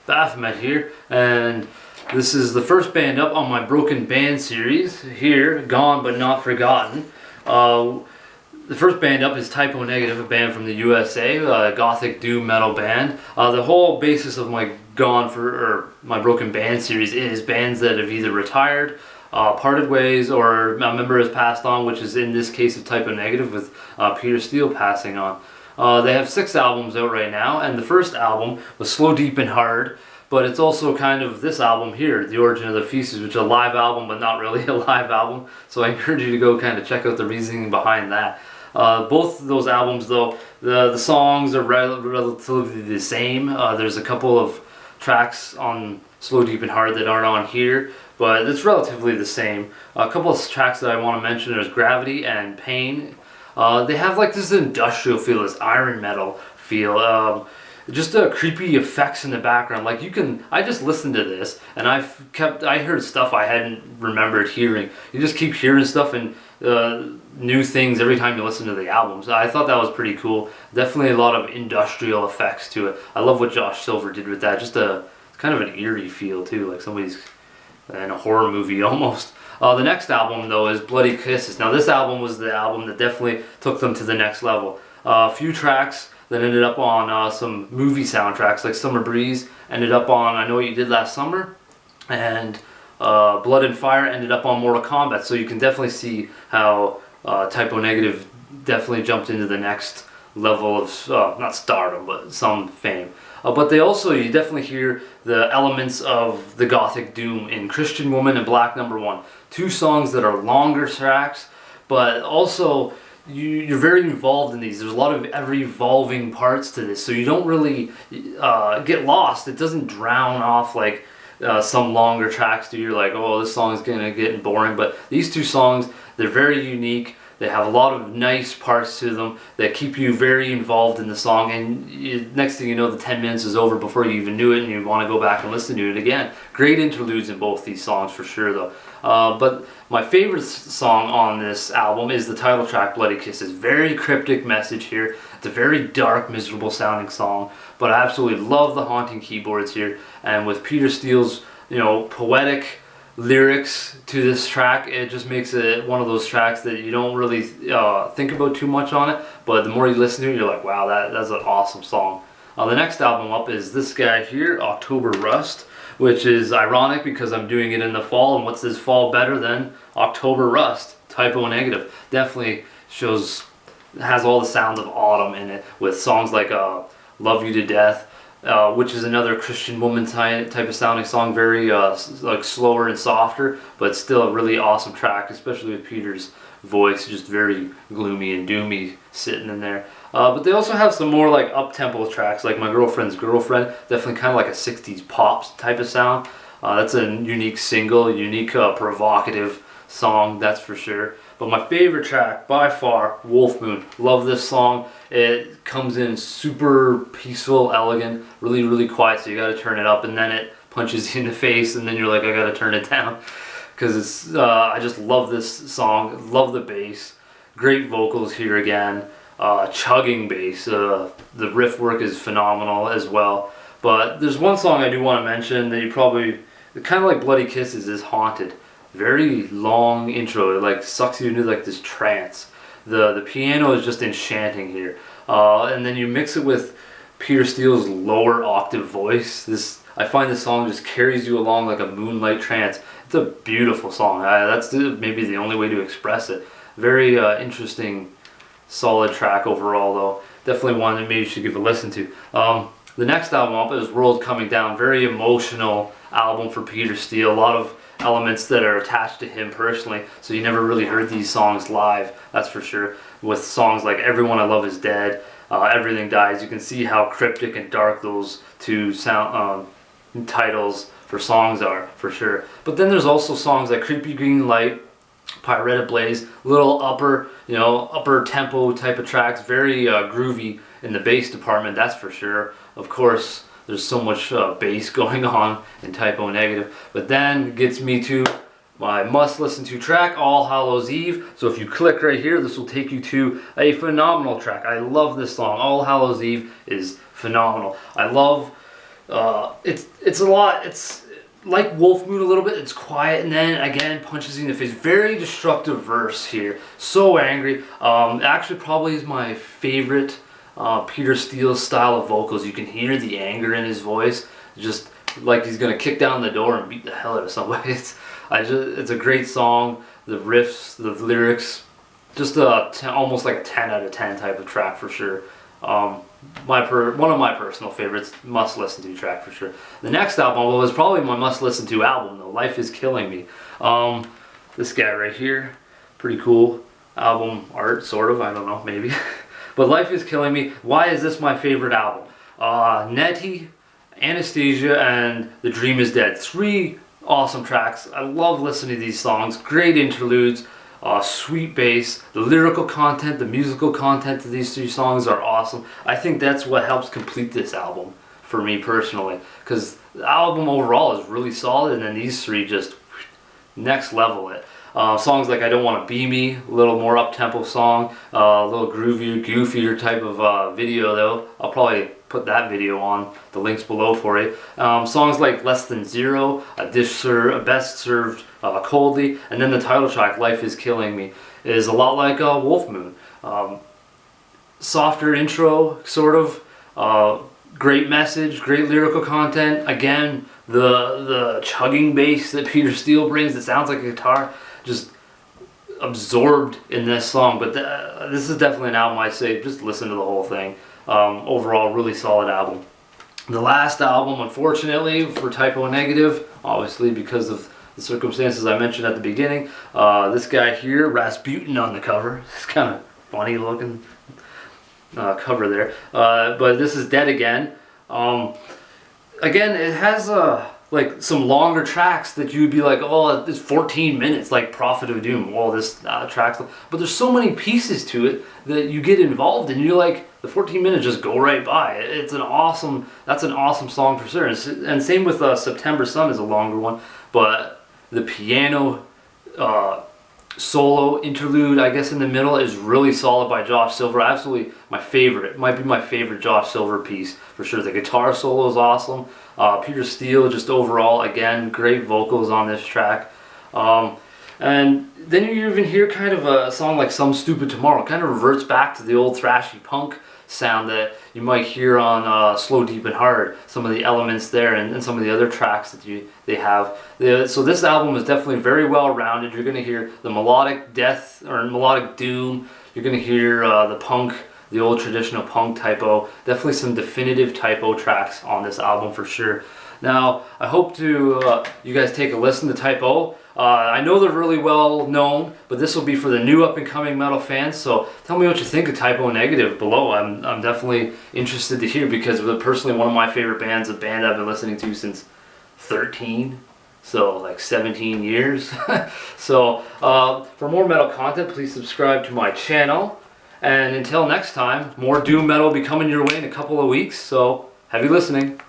Baphomet here, and this is the first band up on my Broken Band series here, Gone But Not Forgotten. The first band up is Typo Negative, a band from the USA, a Gothic doom metal band. The whole basis of my my Broken Band series is bands that have either retired, parted ways, or a member has passed on, which is in this case of Typo Negative with Peter Steele passing on. They have 6 albums out right now, and the first album was Slow, Deep, and Hard, but it's also kind of this album here, The Origin of the Feces, which is a live album, but not really a live album, so I encourage you to go kind of check out the reasoning behind that. Both of those albums, though, the songs are relatively the same. There's a couple of tracks on Slow, Deep, and Hard that aren't on here, but it's relatively the same. A couple of tracks that I want to mention, there's Gravity and Pain. They have like this industrial feel, this iron metal feel, just creepy effects in the background. Like I just listened to this and I heard stuff I hadn't remembered hearing. You just keep hearing stuff and new things every time you listen to the albums. I thought that was pretty cool. Definitely a lot of industrial effects to it. I love what Josh Silver did with that. Just kind of an eerie feel too, like somebody's in a horror movie almost. The next album, though, is Bloody Kisses. Now, this album was the album that definitely took them to the next level. A few tracks that ended up on some movie soundtracks, like Summer Breeze ended up on I Know What You Did Last Summer, and Blood and Fire ended up on Mortal Kombat. So you can definitely see how Typo Negative definitely jumped into the next level of, not stardom, but some fame. But you definitely hear the elements of the Gothic doom in Christian Woman and Black Number 1. 2 songs that are longer tracks, but also you're very involved in these. There's a lot of ever-evolving parts to this, so you don't really get lost. It doesn't drown off like some longer tracks do. You're like, oh, this song is going to get boring. But these 2 songs, they're very unique. They have a lot of nice parts to them that keep you very involved in the song, and next thing you know, the 10 minutes is over before you even knew it, and you want to go back and listen to it again. Great interludes in both these songs for sure, though. But my favorite song on this album is the title track, Bloody Kisses. Very cryptic message here. It's a very dark, miserable sounding song, but I absolutely love the haunting keyboards here, and with Peter Steele's, poetic lyrics to this track, it just makes it one of those tracks that you don't really think about too much on it, but the more you listen to it, you're like, wow, that's an awesome song. The next album up is this guy here, October Rust, which is ironic because I'm doing it in the fall, and what's this fall better than October Rust? Typo Negative. Definitely has all the sounds of autumn in it, with songs like Love You to Death, which is another Christian Woman type of sounding song, very like slower and softer, but still a really awesome track, especially with Peter's voice, just very gloomy and doomy sitting in there. But they also have some more like up-tempo tracks, like My Girlfriend's Girlfriend, definitely kind of like a 60s pop type of sound. That's a unique single, unique provocative song, that's for sure. But my favorite track by far, Wolf Moon. Love this song. It comes in super peaceful, elegant, really, really quiet, so you gotta turn it up, and then it punches you in the face, and then you're like, I gotta turn it down. Because it's, I just love this song, love the bass. Great vocals here again, chugging bass. The riff work is phenomenal as well. But there's one song I do want to mention that you probably, kind of like Bloody Kisses, is Haunted. Very long intro, it like sucks you into like this trance. The piano is just enchanting here, and then you mix it with Peter Steele's lower octave voice. I find this song just carries you along like a moonlight trance. It's a beautiful song. That's maybe the only way to express it. Very interesting, solid track overall, though. Definitely one that maybe you should give a listen to. The next album up is World Coming Down. Very emotional album for Peter Steele. A lot of elements that are attached to him personally, so you never really heard these songs live, that's for sure. With songs like Everyone I Love Is Dead, Everything Dies, you can see how cryptic and dark those 2 titles for songs are, for sure. But then there's also songs like Creepy Green Light, Pirate Blaze, little upper tempo type of tracks, very groovy in the bass department, that's for sure. Of course, there's so much bass going on in Typo Negative. But then gets me to my must listen to track, All Hallows Eve. So if you click right here, this will take you to a phenomenal track. I love this song. All Hallows Eve is phenomenal. I love It's a lot. It's like Wolf Moon a little bit. It's quiet and then again punches you in the face. Very destructive verse here. So angry. Actually, probably is my favorite Peter Steele style of vocals. You can hear the anger in his voice, just like he's gonna kick down the door and beat the hell out of somebody. It's a great song. The riffs, the lyrics, just almost like a 10 out of 10 type of track for sure. One of my personal favorites, must listen to track for sure. The next album was probably my must listen to album though, Life Is Killing Me. This guy right here, pretty cool album art, sort of, I don't know, maybe. But Life Is Killing Me, why is this my favorite album? Nettie, Anastasia, and The Dream Is Dead. 3 awesome tracks. I love listening to these songs, great interludes. Sweet bass, the lyrical content, the musical content of these 3 songs are awesome. I think that's what helps complete this album for me personally, because the album overall is really solid, and then these 3 just next level it. Songs like I Don't Want to Be Me, a little more up-tempo song, a little groovier, goofier type of video though. I'll probably put that video on the links below for you. Songs like Less Than Zero, Best Served Coldly, and then the title track Life Is Killing Me is a lot like Wolf Moon. Softer intro, sort of. Great message, great lyrical content. Again, the chugging bass that Peter Steele brings, it sounds like a guitar, just absorbed in this song. But this is definitely an album I say just listen to the whole thing. Overall, really solid album. The last album, unfortunately, for Typo Negative, obviously because of the circumstances I mentioned at the beginning, this guy here, Rasputin on the cover. It's kind of funny looking cover there. But this is Dead Again. Again, it has like some longer tracks that you'd be like, oh, it's 14 minutes, like Prophet of Doom. Well, this track's, but there's so many pieces to it that you get involved in. You're like, the 14 minutes just go right by. That's an awesome song for sure. And same with September Sun is a longer one, but the piano solo interlude, I guess in the middle, is really solid by Josh Silver. Absolutely my favorite. It might be my favorite Josh Silver piece for sure. The guitar solo is awesome. Peter Steele, just overall, again, great vocals on this track. And then you even hear kind of a song like Some Stupid Tomorrow. It kind of reverts back to the old thrashy punk sound that you might hear on Slow, Deep, and Hard. Some of the elements there and some of the other tracks that they have. So this album is definitely very well rounded. You're going to hear the melodic death or melodic doom. You're going to hear the punk, the old traditional punk typo. Definitely some definitive typo tracks on this album for sure. Now, I hope to you guys take a listen to Typo. I know they're really well known, but this will be for the new up-and-coming metal fans. So tell me what you think of Typo Negative below. I'm definitely interested to hear, because they're personally one of my favorite bands, a band I've been listening to since 13. So like 17 years. So for more metal content, please subscribe to my channel. And until next time, more doom metal will be coming your way in a couple of weeks. So happy listening.